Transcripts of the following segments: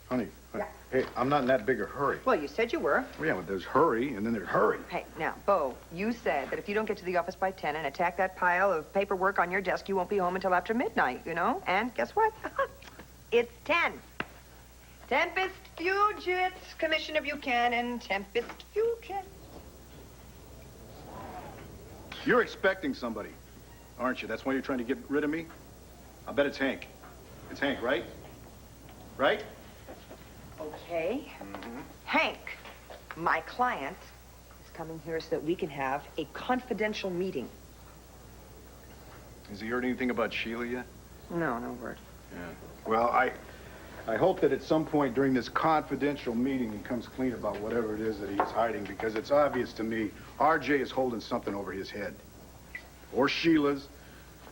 Honey, Yeah. hey, I'm not in that big a hurry. Well, you said you were. Well, yeah, but there's hurry, and then there's hurry. Hey, now, Bo, you said that if you don't get to the office by 10 and attack that pile of paperwork on your desk, you won't be home until after midnight, you know? And guess what? It's 10. Tempest fugits, Commissioner Buchanan, tempest fugits. You're expecting somebody, aren't you? That's why you're trying to get rid of me? I bet it's Hank. It's Hank, right? Right? Okay. Hank, my client, is coming here so that we can have a confidential meeting. Has he heard anything about Sheila yet? No, no word. Yeah. Well, I hope that at some point during this confidential meeting he comes clean about whatever it is that he's hiding, because it's obvious to me RJ is holding something over his head. Or Sheila's,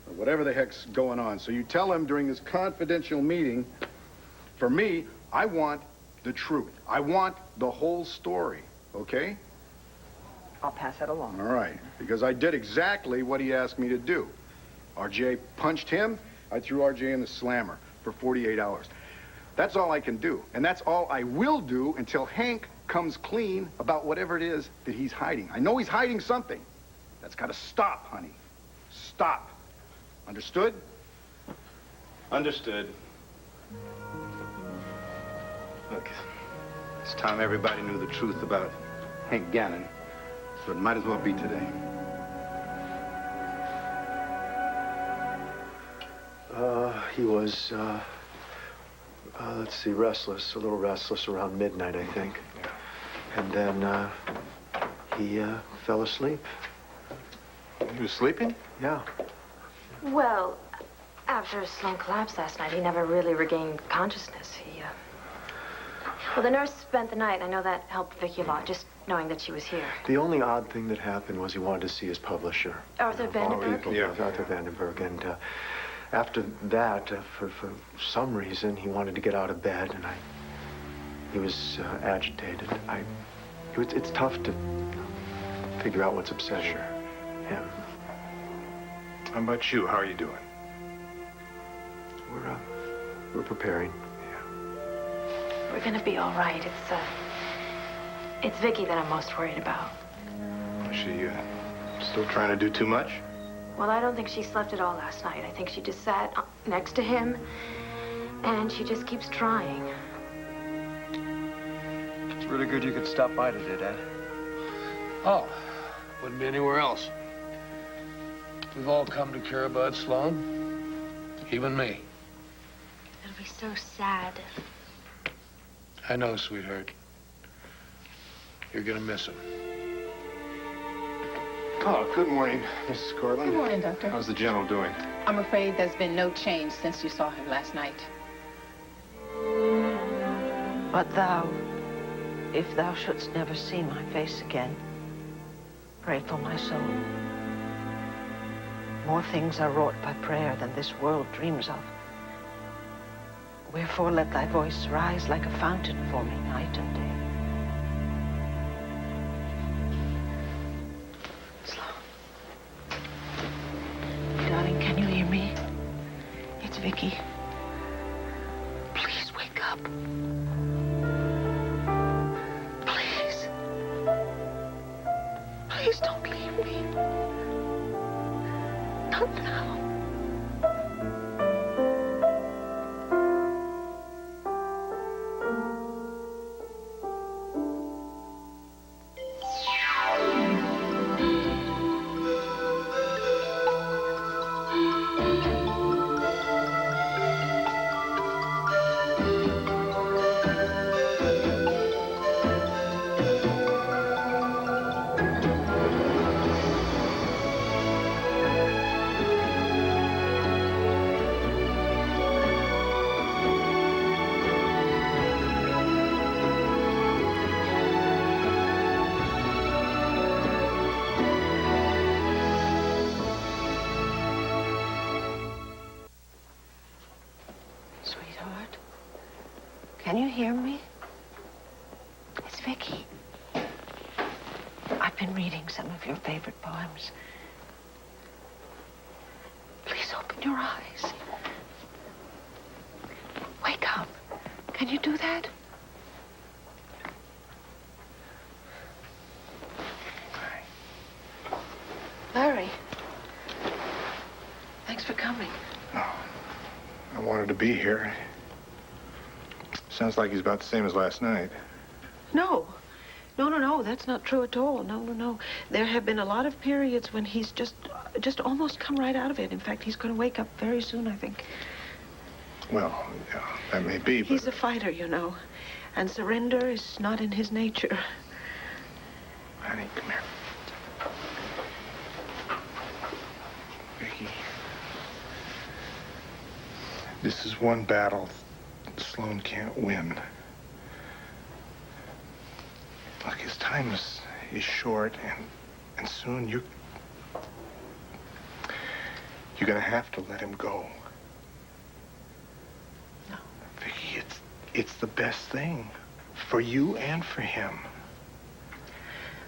or whatever the heck's going on. So you tell him during this confidential meeting, for me, I want the truth. I want the whole story, okay? I'll pass that along. All right, because I did exactly what he asked me to do. RJ punched him, I threw RJ in the slammer for 48 hours. That's all I can do, and that's all I will do until Hank comes clean about whatever it is that he's hiding. I know he's hiding something. That's got to stop, honey. Stop. Understood? Understood. Look, it's time everybody knew the truth about Hank Gannon, so it might as well be today. He was, let's see, restless, a little restless around midnight, I think. Yeah. And then, he, fell asleep. He was sleeping? Yeah. Well, after his slow collapse last night, he never really regained consciousness. Well, the nurse spent the night. I know that helped Vicky a lot, just knowing that she was here. The only odd thing that happened was he wanted to see his publisher. Arthur Vandenberg? Yeah, Arthur Vandenberg. And after that, for some reason, he wanted to get out of bed, and he was agitated. It's tough to figure out what's upsetting him. How about you? How are you doing? We're preparing. We're gonna be all right. It's Vicky that I'm most worried about. Is she still trying to do too much? Well, I don't think she slept at all last night. I think she just sat next to him, and she just keeps trying. It's really good you could stop by today, Dad. Oh, wouldn't be anywhere else. We've all come to care about Sloan, even me. It'll be so sad. I know, sweetheart. You're gonna miss him. Oh, good morning, Mrs. Cortland. Good morning, Doctor. How's the general doing? I'm afraid there's been no change since you saw him last night. But thou, if thou shouldst never see my face again, pray for my soul. More things are wrought by prayer than this world dreams of. Wherefore let thy voice rise like a fountain for me night and day. Sloan. Darling, can you hear me? It's Vicky. Please wake up. Please. Please don't leave me. Not now. Sweetheart, can you hear me? It's Vicky. I've been reading some of your favorite poems. Please open your eyes. Wake up. Can you do that? Larry. Thanks for coming. I wanted to be here. Sounds like he's about the same as last night. No. No, that's not true at all. No. There have been a lot of periods when he's just almost come right out of it. In fact, he's going to wake up very soon, I think. Well, yeah, that may be, but... He's a fighter, you know, and surrender is not in his nature. Honey, come here. Vicky. This is one battle Sloan can't win. Look, his time is short, and soon you're gonna have to let him go. No. Vicky, it's the best thing for you and for him.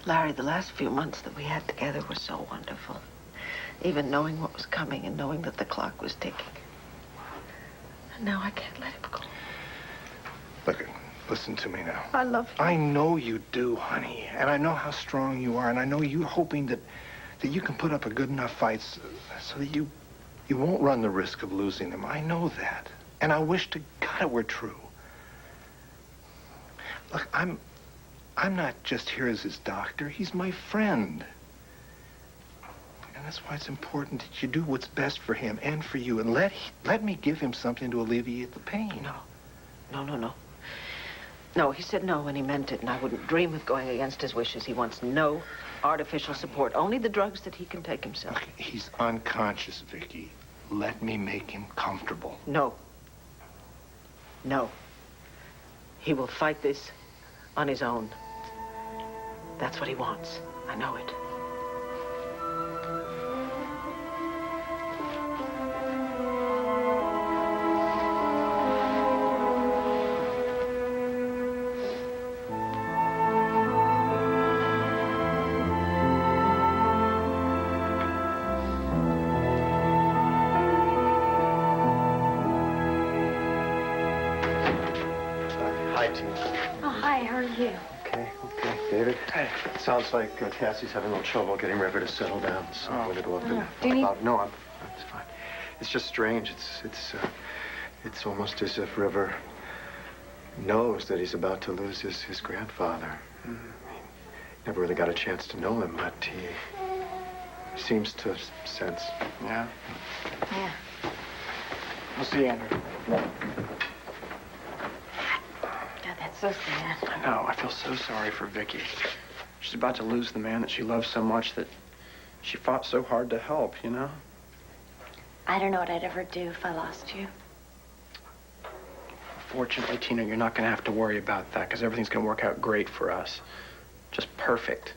Larry, the last few months that we had together were so wonderful. Even knowing what was coming and knowing that the clock was ticking. And now I can't let him go. Look, listen to me now. I love you. I know you do, honey. And I know how strong you are. And I know you're hoping that you can put up a good enough fight so that you won't run the risk of losing him. I know that. And I wish to God it were true. Look, I'm not just here as his doctor. He's my friend. And that's why it's important that you do what's best for him and for you. And let me give him something to alleviate the pain. No. No, he said no when he meant it, and I wouldn't dream of going against his wishes. He wants no artificial support, only the drugs that he can take himself. Look, he's unconscious, Vicky. Let me make him comfortable. No. He will fight this on his own. That's what he wants. I know it. Hi, Tina. Oh, hi, how are you? Okay. David? Hey. It sounds like Cassie's having a little trouble getting River to settle down, so I'm going to go up and... Do you need... No, it's fine. It's just strange. It's almost as if River knows that he's about to lose his grandfather. I mean, never really got a chance to know him, but he seems to sense. Yeah? Yeah. I'll see you, Andrew. God, that's so sad. I know. I feel so sorry for Vicky. She's about to lose the man that she loves so much that she fought so hard to help, you know? I don't know what I'd ever do if I lost you. Fortunately, Tina, you're not going to have to worry about that because everything's going to work out great for us. Just perfect.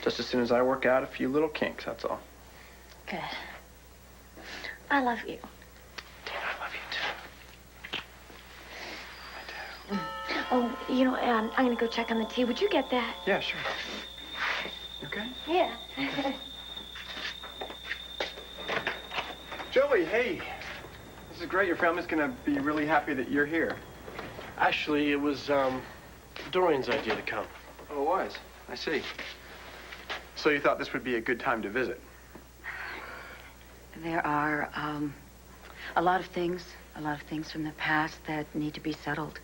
Just as soon as I work out a few little kinks, that's all. Good. I love you. Tina, I love you, too. I do. Oh, you know, I'm going to go check on the tea. Would you get that? Yeah, sure. You okay? Yeah. Joey, hey. This is great. Your family's going to be really happy that you're here. Actually, it was Dorian's idea to come. Oh, it was? I see. So you thought this would be a good time to visit? There are a lot of things from the past that need to be settled.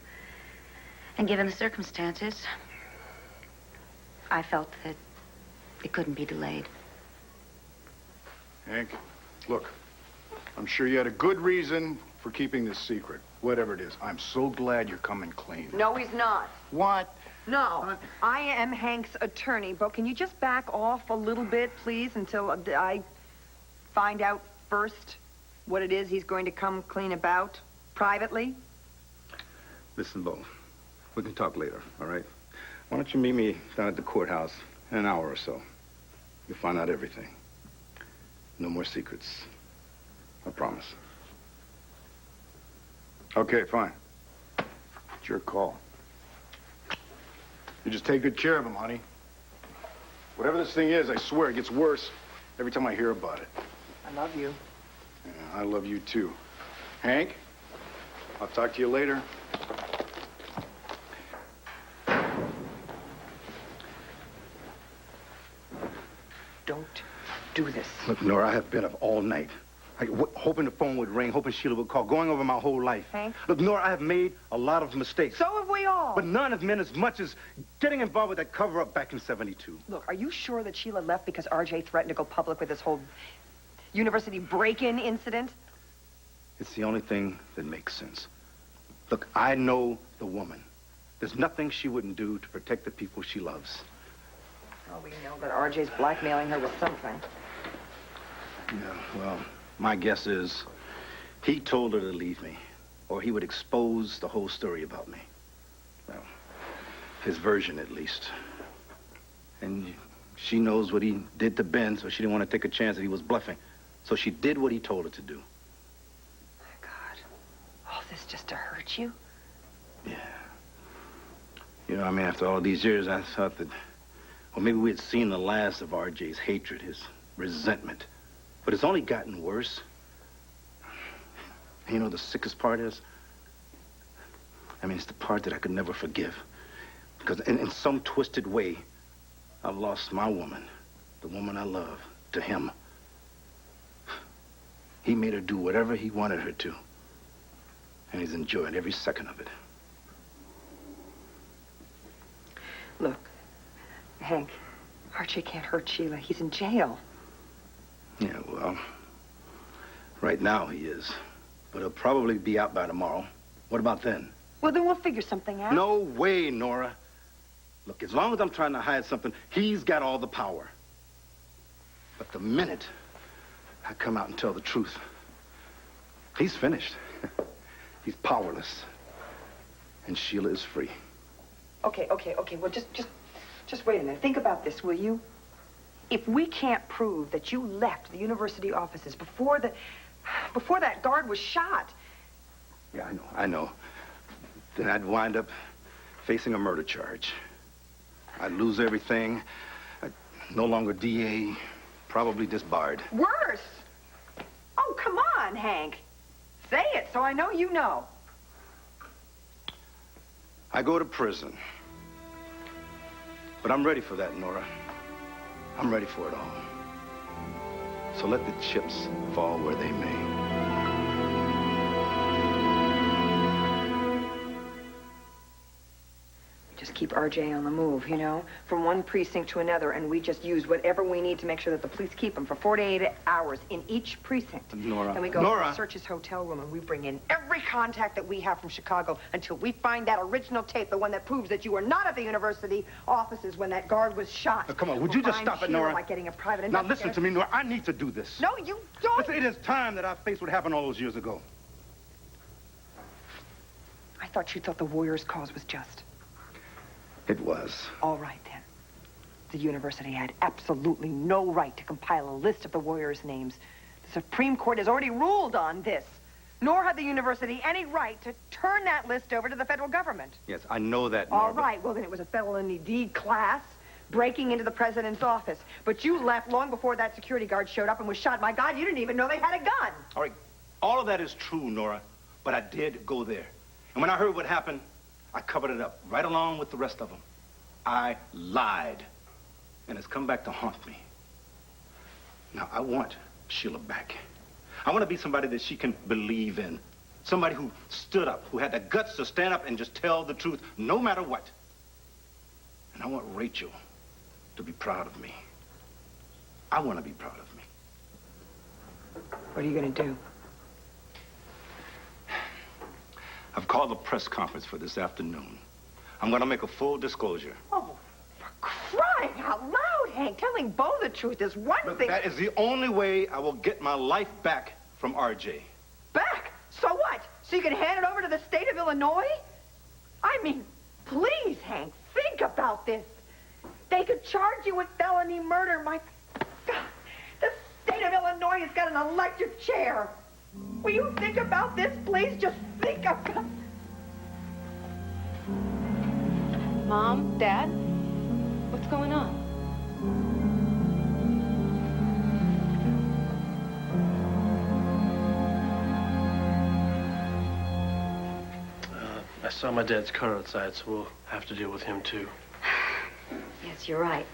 And given the circumstances, I felt that it couldn't be delayed. Hank, look, I'm sure you had a good reason for keeping this secret. Whatever it is, I'm so glad you're coming clean. No, he's not. What? No. I am Hank's attorney, but can you just back off a little bit, please, until I find out first what it is he's going to come clean about, privately? Listen, Bo, we can talk later, all right? Why don't you meet me down at the courthouse in an hour or so? You'll find out everything. No more secrets. I promise. Okay, fine. It's your call. You just take good care of him, honey. Whatever this thing is, I swear it gets worse every time I hear about it. I love you. Yeah, I love you too. Hank, I'll talk to you later. do this. Look, Nora, I have been up all night. Hoping the phone would ring, hoping Sheila would call, going over my whole life. Hank? Look, Nora, I have made a lot of mistakes. So have we all. But none have meant as much as getting involved with that cover-up back in '72. Look, are you sure that Sheila left because RJ threatened to go public with this whole university break-in incident? It's the only thing that makes sense. Look, I know the woman. There's nothing she wouldn't do to protect the people she loves. Oh, we know that RJ's blackmailing her with something. Yeah, well, my guess is he told her to leave me, or he would expose the whole story about me. Well, his version, at least. And she knows what he did to Ben, so she didn't want to take a chance that he was bluffing. So she did what he told her to do. My God. All this just to hurt you? Yeah. You know, I mean, after all these years, I thought that, well, maybe we had seen the last of RJ's hatred, his resentment. But it's only gotten worse. And you know, the sickest part is? I mean, it's the part that I could never forgive. Because in some twisted way, I've lost my woman, the woman I love, to him. He made her do whatever he wanted her to. And he's enjoying every second of it. Look, Hank, RJ can't hurt Sheila. He's in jail. Yeah, well, right now he is. But he'll probably be out by tomorrow. What about then? Well, then we'll figure something out. No way, Nora. Look, as long as I'm trying to hide something, he's got all the power. But the minute I come out and tell the truth, he's finished. He's powerless. And Sheila is free. Okay. Well, just wait a minute. Think about this, will you? If we can't prove that you left the university offices before that guard was shot. Yeah, I know. Then I'd wind up facing a murder charge. I'd lose everything. I'd no longer DA, probably disbarred. Worse! Oh, come on, Hank. Say it so I know you know. I go to prison. But I'm ready for that, Nora. I'm ready for it all. So let the chips fall where they may. Just keep RJ on the move, you know, from one precinct to another, and we just use whatever we need to make sure that the police keep him for 48 hours in each precinct. Nora. Then we go Nora. search his hotel room, and we bring in every contact that we have from Chicago until we find that original tape, the one that proves that you were not at the university offices when that guard was shot. Come on, would you just stop it, Nora? Like getting a private Now investigator. listen to me, Nora. I need to do this. No, you don't. Listen, it is time that I face what happened all those years ago. I thought you thought the Warriors' cause was just. It was. All right, then. The university had absolutely no right to compile a list of the Warriors' names. The Supreme Court has already ruled on this. Nor had the university any right to turn that list over to the federal government. Yes, I know that, Nora. All right, well, then it was a felony D class breaking into the president's office. But you left long before that security guard showed up and was shot. My God, you didn't even know they had a gun. All right, all of that is true, Nora, but I did go there. And when I heard what happened, I covered it up, right along with the rest of them. I lied, and it's come back to haunt me. Now, I want Sheila back. I want to be somebody that she can believe in. Somebody who stood up, who had the guts to stand up and just tell the truth, no matter what. And I want Rachel to be proud of me. I want to be proud of me. What are you going to do? I've called a press conference for this afternoon. I'm going to make a full disclosure. Oh, for crying out loud, Hank. Telling Bo the truth is one Look, thing. that is the only way I will get my life back from RJ. Back? So what? So you can hand it over to the state of Illinois? I mean, please, Hank, think about this. They could charge you with felony murder. My God, the state of Illinois has got an electric chair. Will you think about this, please? Just think about... Mom, Dad, what's going on? I saw my dad's car outside, so we'll have to deal with him, too. Yes, you're right.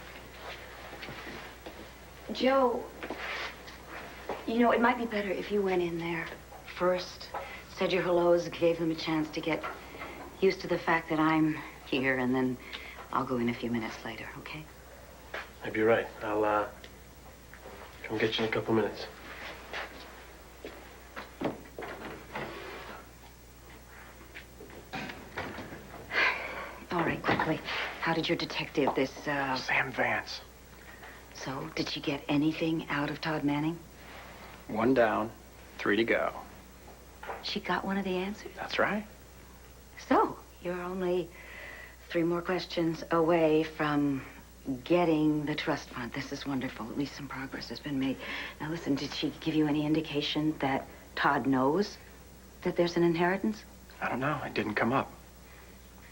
Joe, you know, it might be better if you went in there first, said your hellos, gave them a chance to get used to the fact that I'm here, and then I'll go in a few minutes later, okay? Maybe you're right. I'll, come get you in a couple minutes. All right, quickly. How did your detective, this, Sam Vance. So, did she get anything out of Todd Manning? 1 down, 3 to go. She got one of the answers? That's right. So, you're only 3 more questions away from getting the trust fund. This is wonderful. At least some progress has been made. Now, listen, did she give you any indication that Todd knows that there's an inheritance? I don't know. It didn't come up.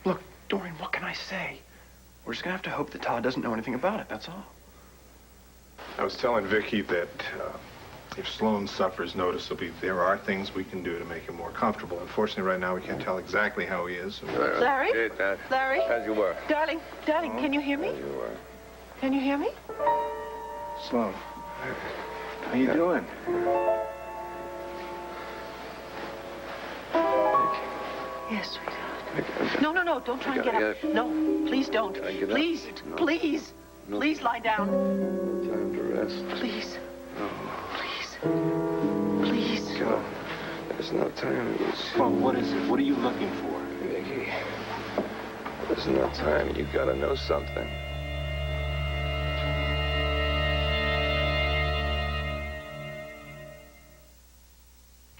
Look, Dorian, what can I say? We're just gonna have to hope that Todd doesn't know anything about it, that's all. I was telling Vicky that if Sloan suffers noticeably, there are things we can do to make him more comfortable. Unfortunately, right now, we can't tell exactly how he is. Larry? Hey, Dad. Larry? As you were. Darling, can you hear me? As you were. Can you hear me? Sloan, how you doing? Yes, sweetheart. No, don't try and get up. No, please don't. Please, please, please lie down. Time to rest. Please. No. Please. Please. Go. There's no time. It was... Well, what is it? What are you looking for? Vicky, there's no time. You gotta know something.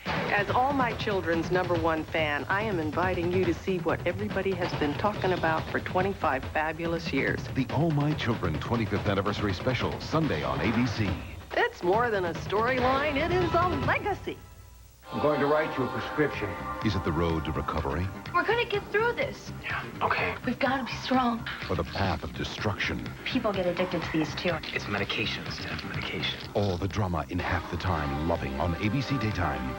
As All My Children's #1 fan, I am inviting you to see what everybody has been talking about for 25 fabulous years. The All My Children 25th Anniversary Special, Sunday on ABC. It's more than a storyline, it is a legacy. I'm going to write you a prescription. Is it the road to recovery We're gonna get through this. Yeah, okay. We've got to be strong. or the path of destruction? People get addicted to these, too. It's medication, Steph, medication. All the drama in Half the Time, Loving on ABC Daytime.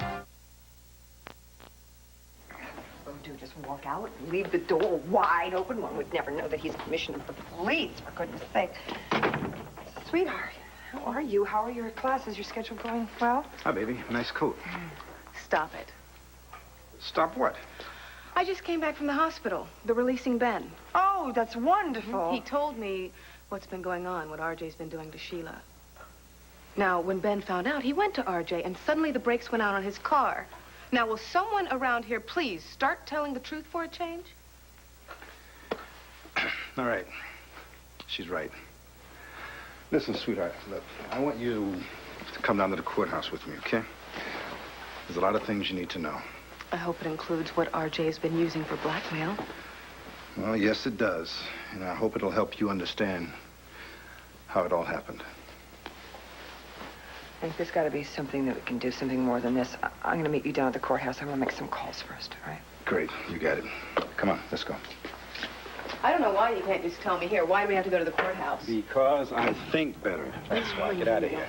Just walk out and leave the door wide open. One would never know that he's a commissioner of the police, for goodness sake. Sweetheart, how are you? How are your classes? Your schedule going well? Hi, baby. Nice coat. Stop it. Stop what? I just came back from the hospital. They're releasing Ben. Oh, that's wonderful. He told me what's been going on, what RJ's been doing to Sheila. Now, when Ben found out, he went to RJ, and suddenly the brakes went out on his car. Now, will someone around here please start telling the truth for a change? All right. She's right. Listen, sweetheart, look, I want you to come down to the courthouse with me, okay? There's a lot of things you need to know. I hope it includes what RJ has been using for blackmail. Well, yes, it does. And I hope it'll help you understand how it all happened. I think there's got to be something that we can do, something more than this. I'm going to meet you down at the courthouse. I'm going to make some calls first, all right? Great. You got it. Come on, let's go. I don't know why you can't just tell me here. Why do we have to go to the courthouse? Because I think better. That's why. Get out of here.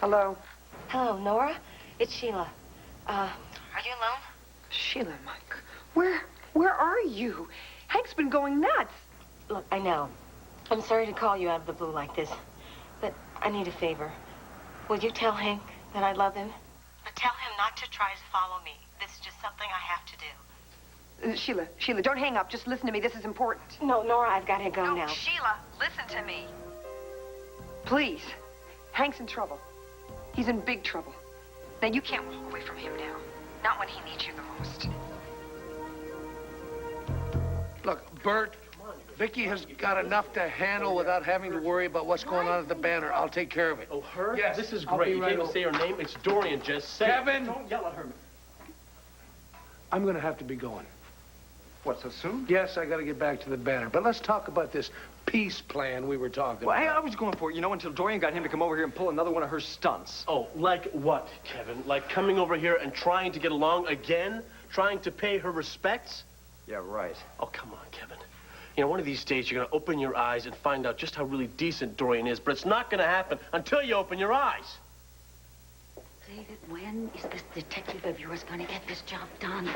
Hello? Hello, Nora. It's Sheila. Are you alone? Sheila, Mike. Where are you? Hank's been going nuts. Look, I know. I'm sorry to call you out of the blue like this, but I need a favor. Will you tell Hank that I love him? But tell him not to try to follow me. This is just something I have to do. Sheila, don't hang up. Just listen to me. This is important. No, Nora, I've got to go now. Sheila, listen to me. Please. Hank's in trouble. He's in big trouble. Now, you can't walk away from him now. Not when he needs you the most. Look, Bert, Vicky has got enough to handle without having to worry about what's going on at the banner. I'll take care of it. Oh, her? Yes. This is I'll great. be You right can't even over. say her name. It's Dorian. Just say Kevin! it. Don't yell at her. I'm going to have to be going. What, so soon? Yes, I got to get back to the banner. But let's talk about this peace plan we were talking Well, about. I was going for it, until Dorian got him to come over here and pull another one of her stunts. Oh, like what, Kevin? Like coming over here and trying to get along again? Trying to pay her respects? Yeah, right. Oh, come on, Kevin. One of these days you're going to open your eyes and find out just how really decent Dorian is, but it's not going to happen until you open your eyes. David, when is this detective of yours going to get this job done?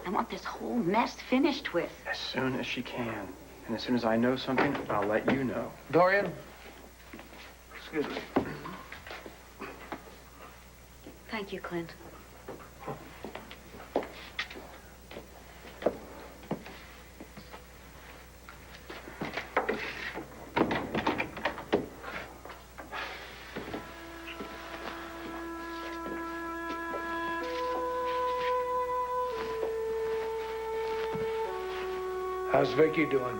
I want this whole mess finished with. As soon as she can. And as soon as I know something, I'll let you know. Dorian? Excuse me. Thank you, Clint. How's Vicky doing?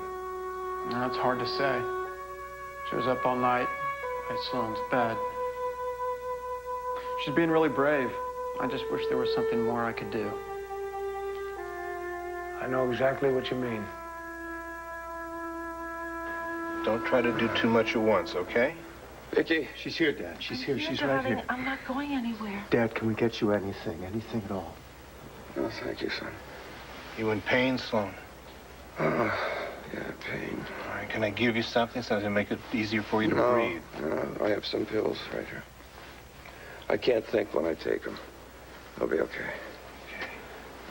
No, it's hard to say. She was up all night at Sloan's bed. She's being really brave. I just wish there was something more I could do. I know exactly what you mean. Don't try to do too much at once, okay? Vicky, she's here, Dad. She's here. She's right here. I'm not going anywhere. Dad, can we get you anything? Anything at all? No, thank you, son. You in pain, Sloan? Yeah, pain. All right, can I give you something to make it easier for you to breathe? No, I have some pills right here. I can't think when I take them. I'll be okay.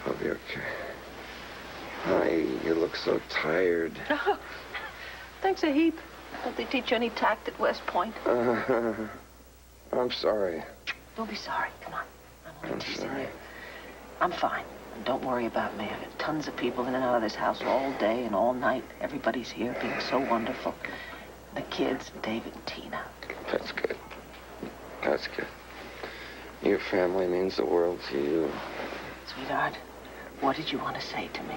I'll be okay. Hi, you look so tired. Thanks a heap. Don't they teach you any tact at West Point? I'm sorry. Don't be sorry. Come on. I'm only teasing sorry. you. I'm fine. And don't worry about me. I've got tons of people in and out of this house all day and all night. Everybody's here being so wonderful. The kids, David and Tina. That's good. That's good. Your family means the world to you. Sweetheart, what did you want to say to me?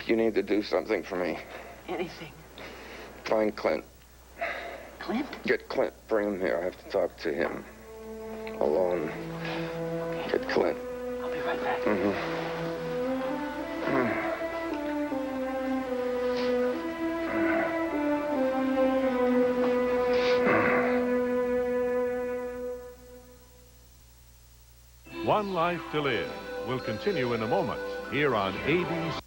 You need to do something for me. Anything. Find Clint. Clint? Get Clint. Bring him here. I have to talk to him. Alone. Get Clint. I'll be right back. One Life to Live will continue in a moment here on ABC.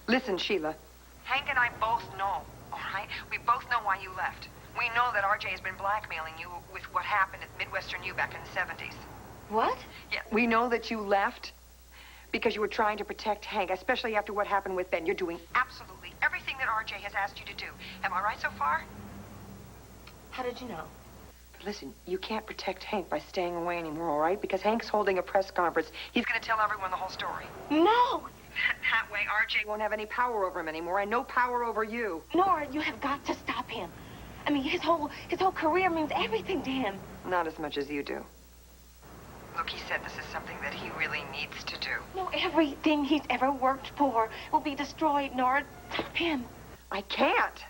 Listen, Sheila. Hank and I both know, all right? We both know why you left. We know that RJ has been blackmailing you with what happened at Midwestern U back in the 70s. What? Yeah, we know that you left because you were trying to protect Hank, especially after what happened with Ben. You're doing absolutely everything that RJ has asked you to do. Am I right so far? How did you know? Listen, you can't protect Hank by staying away anymore, all right? Because Hank's holding a press conference. He's going to tell everyone the whole story. No! That way, RJ won't have any power over him anymore, and no power over you. Nora, you have got to stop him. I mean, his whole career means everything to him. Not as much as you do. Look, he said this is something that he really needs to do. No, everything he's ever worked for will be destroyed, Nora. Stop him. I can't.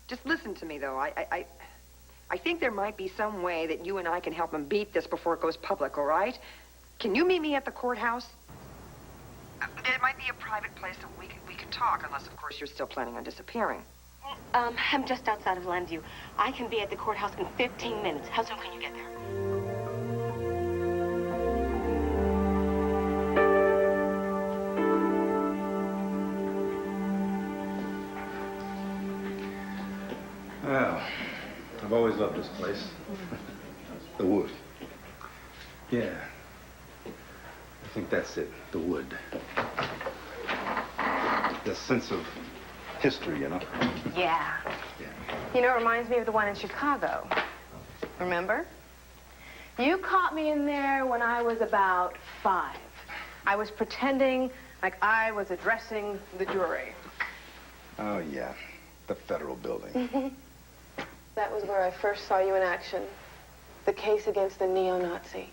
Just listen to me, though. I think there might be some way that you and I can help him beat this before it goes public, all right? Can you meet me at the courthouse? It might be a private place that we can talk, unless, of course, you're still planning on disappearing. I'm just outside of Landview. I can be at the courthouse in 15 minutes. How soon can you get there? Well, I've always loved this place. The wood. Yeah. I think that's it. The wood. The sense of history, you know? Yeah. You know, it reminds me of the one in Chicago. Remember? You caught me in there when I was about 5. I was pretending like I was addressing the jury. Oh, yeah. The federal building. That was where I first saw you in action. The case against the neo-Nazi.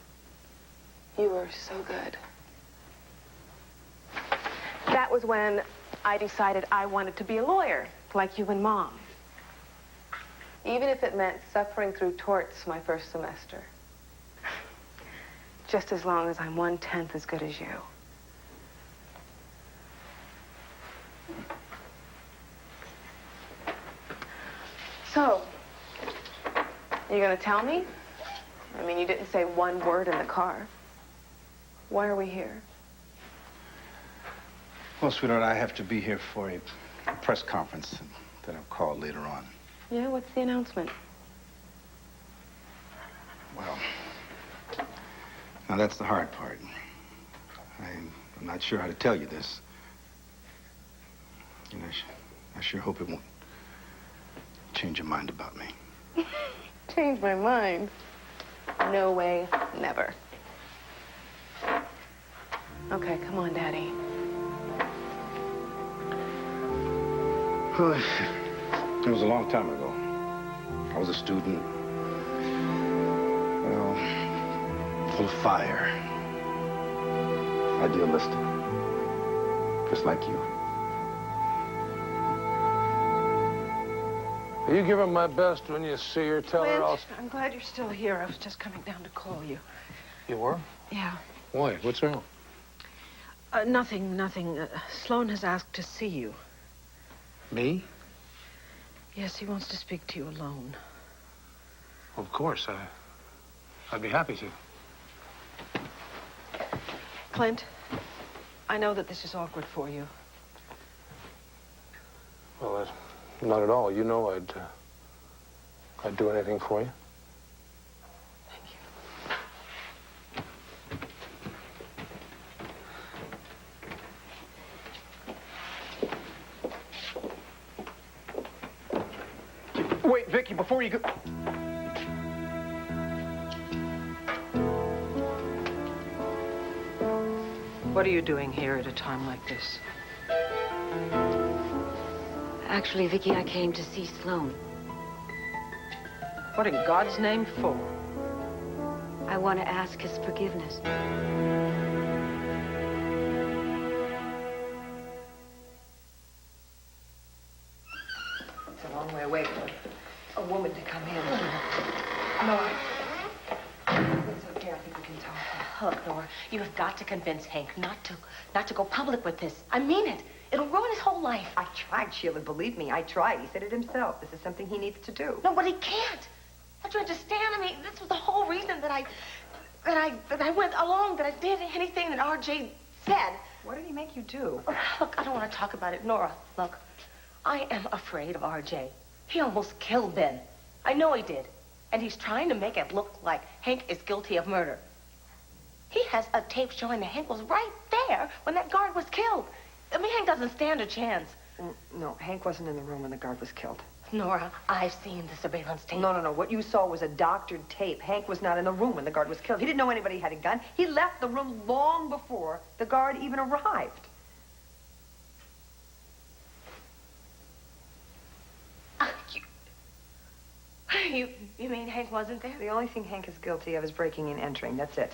You were so good. That was when I decided I wanted to be a lawyer, like you and Mom. Even if it meant suffering through torts my first semester. Just as long as I'm 1/10 as good as you. So, you gonna tell me? I mean, you didn't say one word in the car. Why are we here? Well, sweetheart, I have to be here for a press conference that I've called later on. Yeah, what's the announcement? Well, now that's the hard part. I'm not sure how to tell you this. And I sure hope it won't change your mind about me. Change my mind? No way, never. Okay, come on, Daddy. Well, it was a long time ago. I was a student. Well, full of fire. Idealistic. Just like you. Will you give her my best when you see her? Tell her I'll... I'm glad you're still here. I was just coming down to call you. You were? Yeah. Why? What's wrong? Nothing. Sloan has asked to see you. Me? Yes, he wants to speak to you alone. Of course. I'd be happy to. Clint, I know that this is awkward for you. Well, not at all. You know I'd do anything for you. Wait, Vicky, before you go... What are you doing here at a time like this? Actually, Vicky, I came to see Sloan. What in God's name for? I want to ask his forgiveness. It's a long way away for a woman to come in. Nora. It's okay, I think we can talk. Look, Nora, you have got to convince Hank not to go public with this. I mean it. It'll ruin his whole life. I tried, Sheila, believe me. I tried. He said it himself. This is something he needs to do. No, but he can't. Don't you understand? I mean, this was the whole reason that I went along, that I did anything that RJ said. What did he make you do? Look, I don't want to talk about it. Nora, look, I am afraid of RJ. He almost killed Ben. I know he did. And he's trying to make it look like Hank is guilty of murder. He has a tape showing that Hank was right there when that guard was killed. I mean, Hank doesn't stand a chance. No, Hank wasn't in the room when the guard was killed. Nora, I've seen the surveillance tape. No. What you saw was a doctored tape. Hank was not in the room when the guard was killed. He didn't know anybody had a gun. He left the room long before the guard even arrived. You mean Hank wasn't there? The only thing Hank is guilty of is breaking and entering. That's it.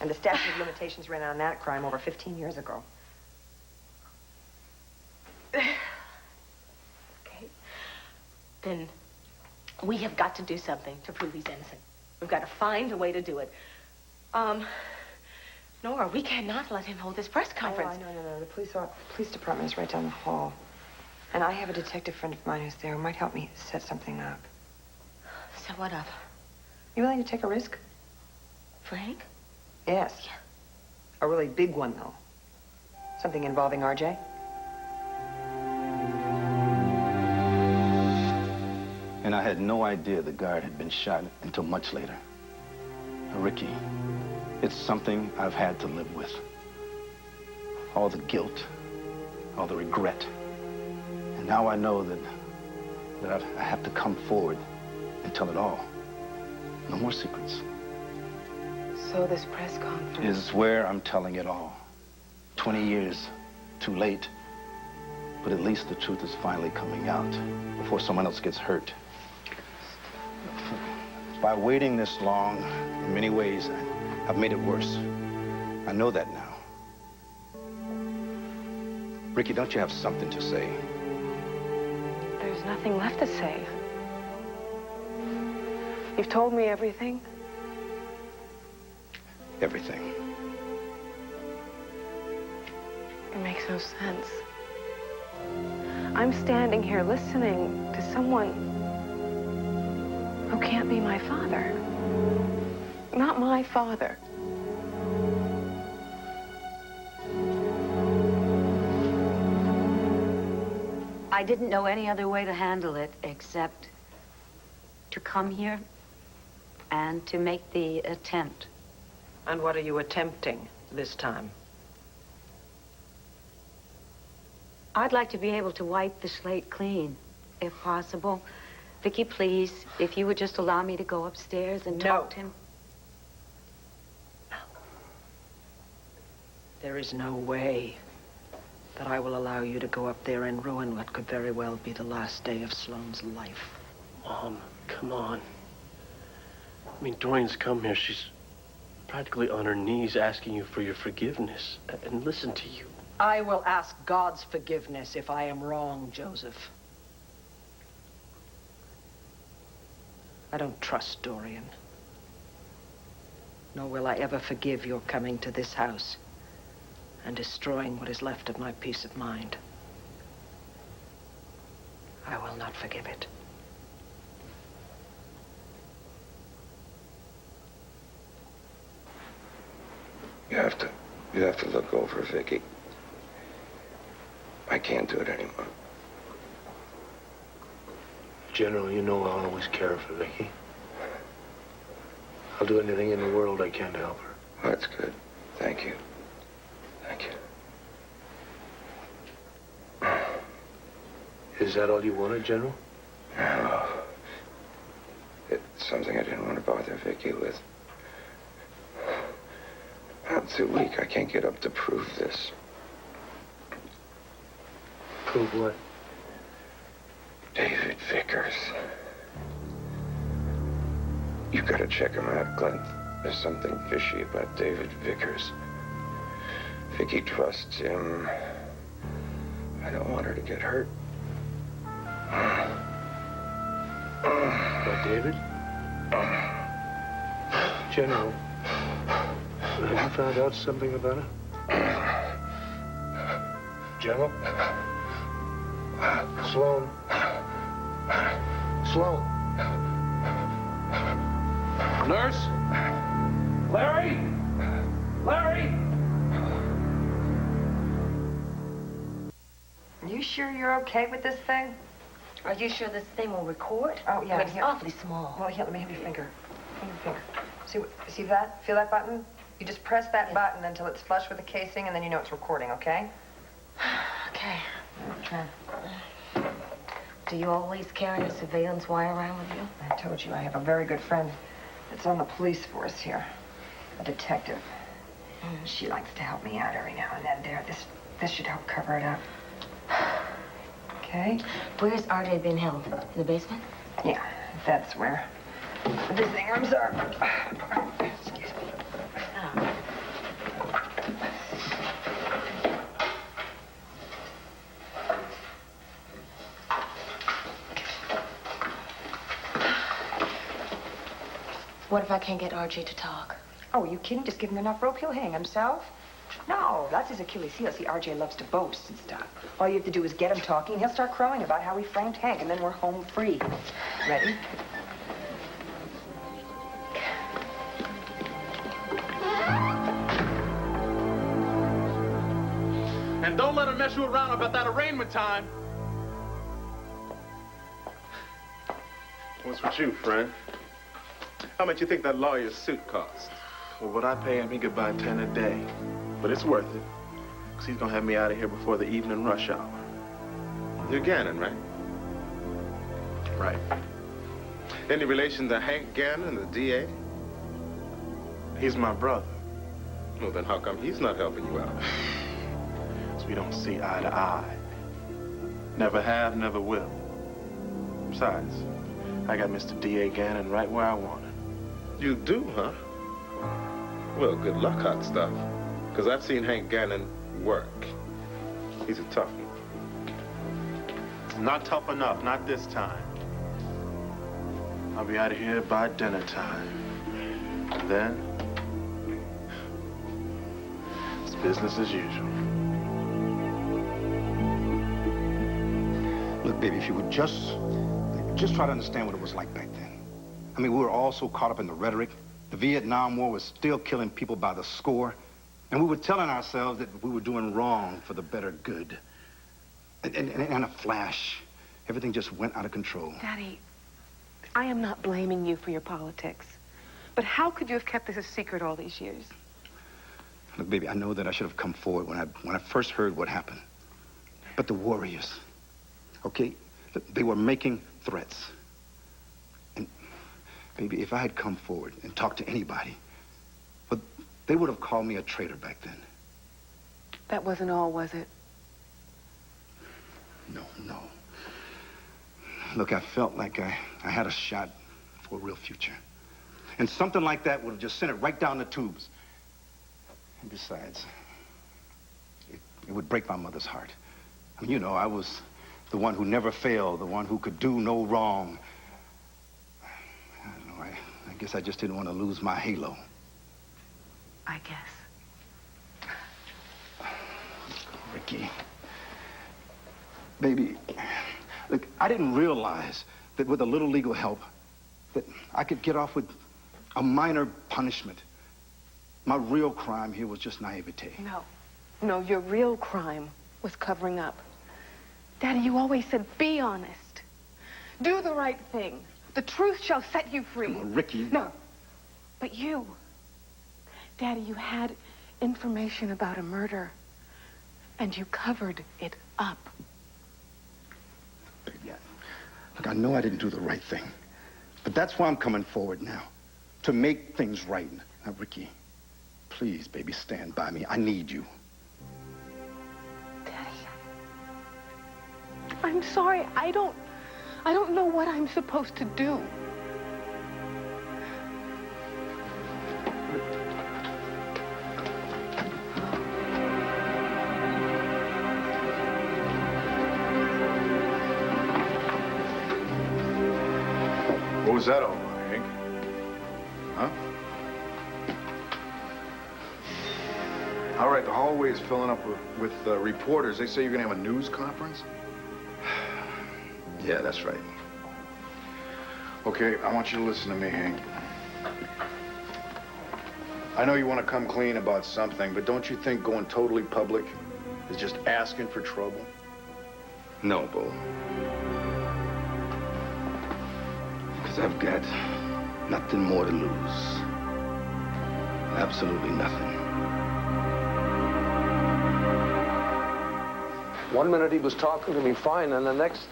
And the statute of limitations ran on that crime over 15 years ago. Okay. Then we have got to do something to prove he's innocent. We've got to find a way to do it. Nora, we cannot let him hold this press conference. Oh, no. The police department is right down the hall. And I have a detective friend of mine who's there who might help me set something up. So what up? You willing to take a risk? For Hank? Yes. Yeah. A really big one, though. Something involving RJ. And I had no idea the guard had been shot until much later. Ricky, it's something I've had to live with. All the guilt, all the regret. And now I know that I have to come forward and tell it all. No more secrets. So this press conference... Is where I'm telling it all. 20 years too late. But at least the truth is finally coming out before someone else gets hurt. By waiting this long, in many ways, I've made it worse. I know that now. Ricky, don't you have something to say? There's nothing left to say. You've told me everything. Everything. It makes no sense. I'm standing here listening to someone who can't be my father. Not my father. I didn't know any other way to handle it except to come here and to make the attempt. And what are you attempting this time? I'd like to be able to wipe the slate clean, if possible. Vicky, please, if you would just allow me to go upstairs and talk to him. There is no way that I will allow you to go up there and ruin what could very well be the last day of Sloane's life. Mom, come on. I mean, Dorian's come here. She's practically on her knees asking you for your forgiveness. And listen to you. I will ask God's forgiveness if I am wrong, Joseph. I don't trust Dorian. Nor will I ever forgive your coming to this house and destroying what is left of my peace of mind. I will not forgive it. You have to look over Vicky. I can't do it anymore. General, you know I'll always care for Vicky. I'll do anything in the world I can to help her. That's good. Thank you. Thank you. Is that all you wanted, General? No. It's something I didn't want to bother Vicky with. I'm too weak. I can't get up to prove this. Prove what? David Vickers. You gotta check him out, Glenn. There's something fishy about David Vickers. Vicky trusts him. I don't want her to get hurt. About David? General, have you found out something about her? General? Sloane? Sloane? Nurse? Larry? Larry? You sure you're okay with this thing? Are you sure this thing will record? Oh, yeah. I mean, it's here. awfully small. Well, here, let me have your finger. Have your finger. See that? Feel that button? You just press that button until it's flush with the casing, and then you know it's recording, okay? Okay. Okay. Do you always carry a surveillance wire around with you? I told you I have a very good friend that's on the police force here. A detective. She likes to help me out every now and then. There, this should help cover it up. Okay? Where's RJ being held? In the basement? Yeah, that's where the visiting rooms are. Excuse me. What if I can't get RJ to talk? Oh, are you kidding? Just give him enough rope, he'll hang himself. No, that's his Achilles heel. See, RJ loves to boast and stuff. All you have to do is get him talking, and he'll start crowing about how he framed Hank, and then we're home free. Ready? And don't let her mess you around about that arraignment time. What's with you, friend? How much you think that lawyer's suit cost? Well, what I pay him, he could buy 10 a day. But it's worth it. Because he's going to have me out of here before the evening rush hour. You're Gannon, right? Right. Any relation to Hank Gannon, the DA? He's my brother. Well, then how come he's not helping you out? So we don't see eye to eye. Never have, never will. Besides, I got Mr. D.A. Gannon right where I want him. You do, huh? Well, good luck, hot stuff. Because I've seen Hank Gannon work. He's a tough one. Not tough enough, not this time. I'll be out of here by dinner time. And then, it's business as usual. Look, baby, if you would just try to understand what it was like back then. I mean, we were all so caught up in the rhetoric. The Vietnam War was still killing people by the score. And we were telling ourselves that we were doing wrong for the better good. And in a flash, everything just went out of control. Daddy, I am not blaming you for your politics. But how could you have kept this a secret all these years? Look, baby, I know that I should have come forward when I first heard what happened. But the warriors, okay, look, they were making threats. And, baby, if I had come forward and talked to anybody, well, they would have called me a traitor back then. That wasn't all, was it? No. Look, I felt like I had a shot for a real future. And something like that would have just sent it right down the tubes. And besides, it would break my mother's heart. I mean, you know, I was the one who never failed, the one who could do no wrong. I don't know, I guess I just didn't want to lose my halo. I guess. Ricky. Baby, look, I didn't realize that with a little legal help, that I could get off with a minor punishment. My real crime here was just naivete. No, your real crime was covering up. Daddy, you always said, be honest. Do the right thing. The truth shall set you free. Come on, Ricky. No, but you. Daddy, you had information about a murder, and you covered it up. Yeah. Look, I know I didn't do the right thing, but that's why I'm coming forward now, to make things right. Now, Ricky, please, baby, stand by me. I need you. Daddy, I'm sorry. I don't know what I'm supposed to do. What was that all about, Hank? Huh? All right, the hallway is filling up with reporters. They say you're gonna have a news conference? Yeah, that's right. Okay, I want you to listen to me, Hank. I know you want to come clean about something, but don't you think going totally public is just asking for trouble? No, Bo. Because I've got nothing more to lose. Absolutely nothing. 1 minute he was talking to me fine, and the next,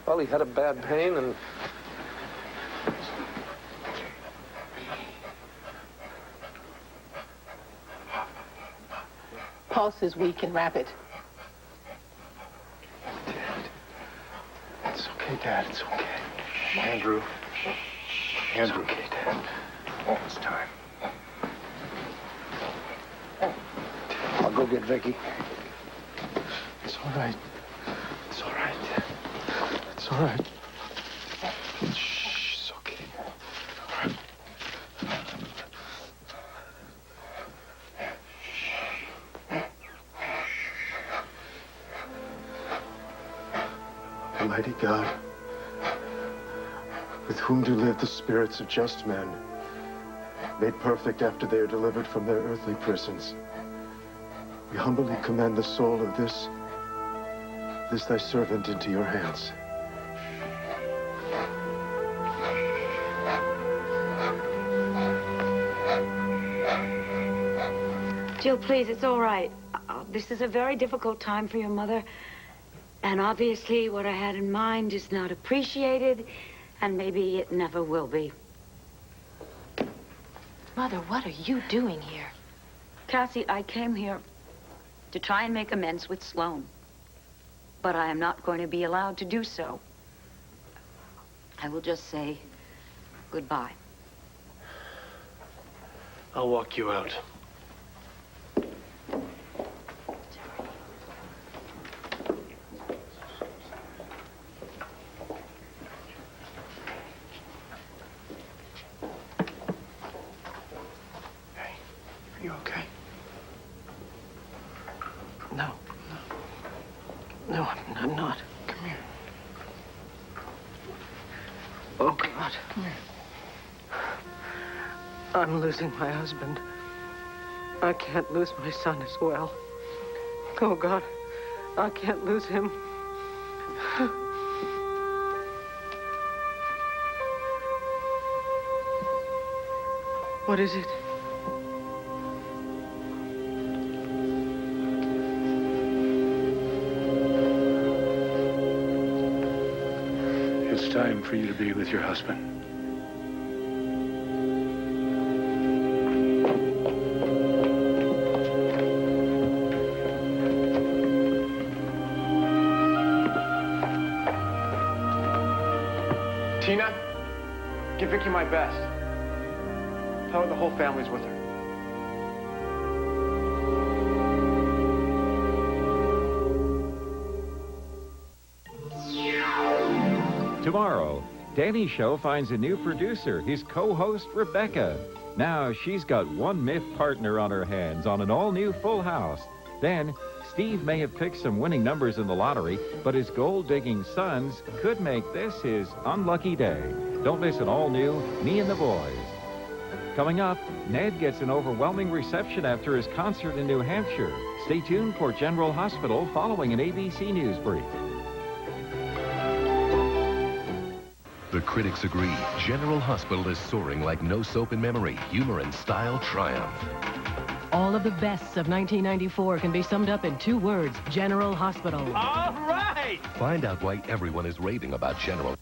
well, he had a bad pain and... Pulse is weak and rapid. It's okay, Dad. It's okay. Andrew. It's okay, Dad. Oh, it's time. I'll go get Vicky. It's all right. It's all right. It's all right. Shh, it's okay. All right. Almighty God, with whom do live the spirits of just men, made perfect after they are delivered from their earthly prisons, we humbly commend the soul of this thy servant into your hands. Jill, please, it's all right. This is a very difficult time for your mother. And obviously what I had in mind is not appreciated, and maybe it never will be. Mother, what are you doing here? Cassie, I came here to try and make amends with Sloan. But I am not going to be allowed to do so. I will just say goodbye. I'll walk you out. Are you okay? No, I'm not. Come here. Oh, God. Come here. I'm losing my husband. I can't lose my son as well. Oh, God. I can't lose him. What is it? It's time for you to be with your husband. Tina, give Vicky my best. Tell her the whole family's with her. Tomorrow, Danny's show finds a new producer, his co-host, Rebecca. Now she's got one myth partner on her hands on an all-new Full House. Then, Steve may have picked some winning numbers in the lottery, but his gold-digging sons could make this his unlucky day. Don't miss an all-new Me and the Boys. Coming up, Ned gets an overwhelming reception after his concert in New Hampshire. Stay tuned for General Hospital following an ABC News brief. The critics agree. General Hospital is soaring like no soap in memory. Humor and style triumph. All of the bests of 1994 can be summed up in 2 words: General Hospital. All right! Find out why everyone is raving about General